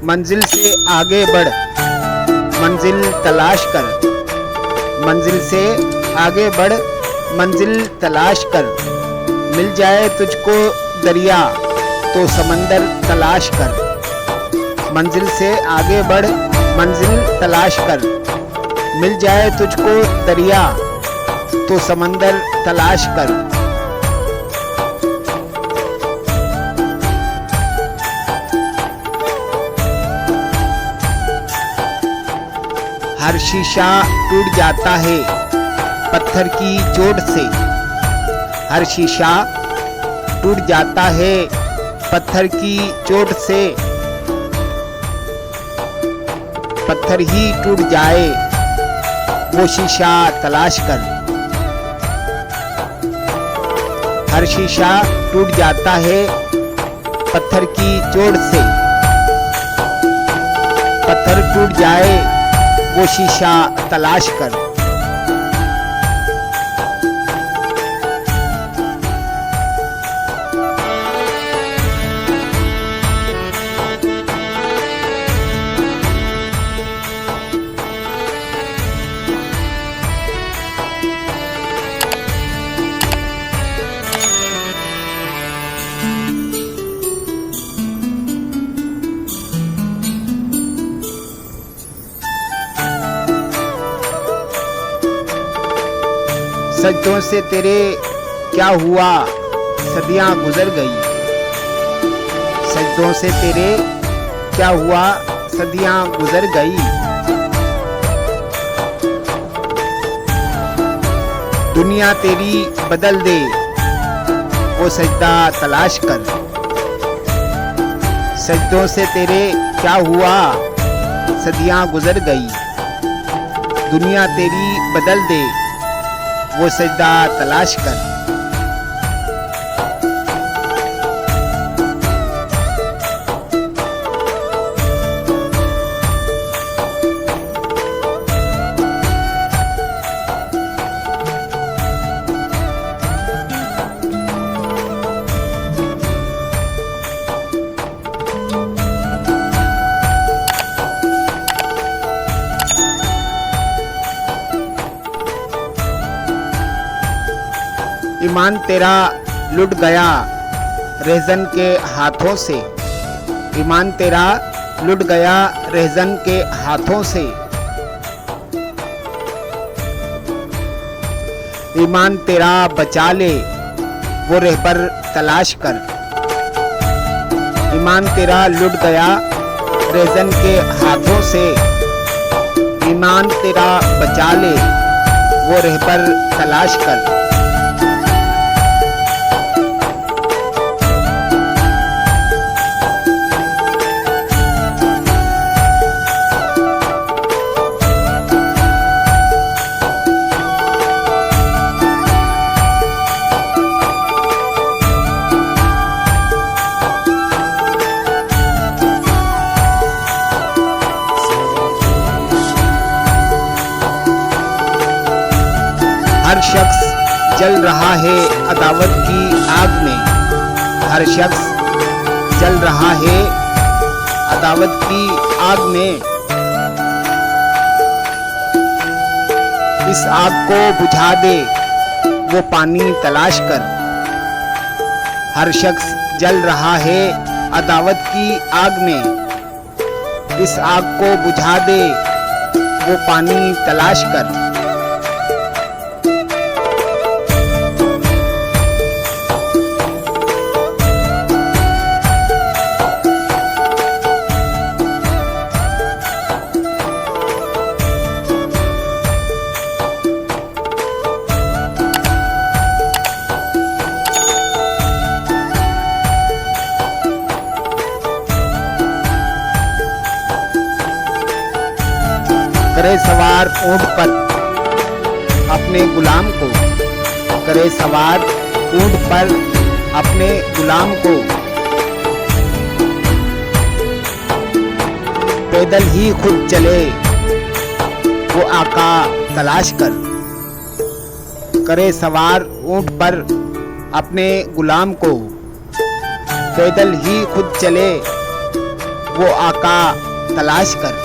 मंजिल से आगे बढ़, मंजिल तलाश कर। मंजिल से आगे बढ़, मंजिल तलाश कर। मिल जाए तुझको दरिया तो समंदर तलाश कर। मंजिल से आगे बढ़, मंजिल तलाश कर। मिल जाए तुझको दरिया तो समंदर तलाश कर। हर शीशा टूट जाता है पत्थर की चोट से। हर शीशा टूट जाता है पत्थर की चोट से। पत्थर ही टूट जाए वो शीशा तलाश कर। हर शीशा टूट जाता है पत्थर की चोट से। पत्थर टूट जाए वो शीशा तलाश कर। सजदों से तेरे क्या हुआ सदियां गुजर गई। सजदों से तेरे क्या हुआ सदियां गुजर गई। दुनिया तेरी बदल दे वो सजदा तलाश कर। सजदों से तेरे क्या हुआ सदियां गुजर गई। दुनिया तेरी बदल दे वो सजदा तलाश कर। ईमान तेरा लुट गया रहजन के हाथों से। ईमान तेरा लुट गया रहजन के हाथों से। ईमान तेरा बचा ले वो रहबर तलाश कर। ईमान तेरा लुट गया रहजन के हाथों से। ईमान तेरा बचा ले वो रहबर तलाश कर। हर शख्स जल रहा है अदावत की आग में। हर शख्स जल रहा है अदावत की आग में। इस आग को बुझा दे वो पानी तलाश कर। हर शख्स जल रहा है अदावत की आग में। इस आग को बुझा दे वो पानी तलाश कर। करे सवार ऊंट पर अपने गुलाम को। करे सवार ऊंट पर अपने गुलाम को। पैदल ही खुद चले वो आका तलाश कर। करे सवार ऊंट पर अपने गुलाम को। पैदल ही खुद चले वो आका तलाश कर।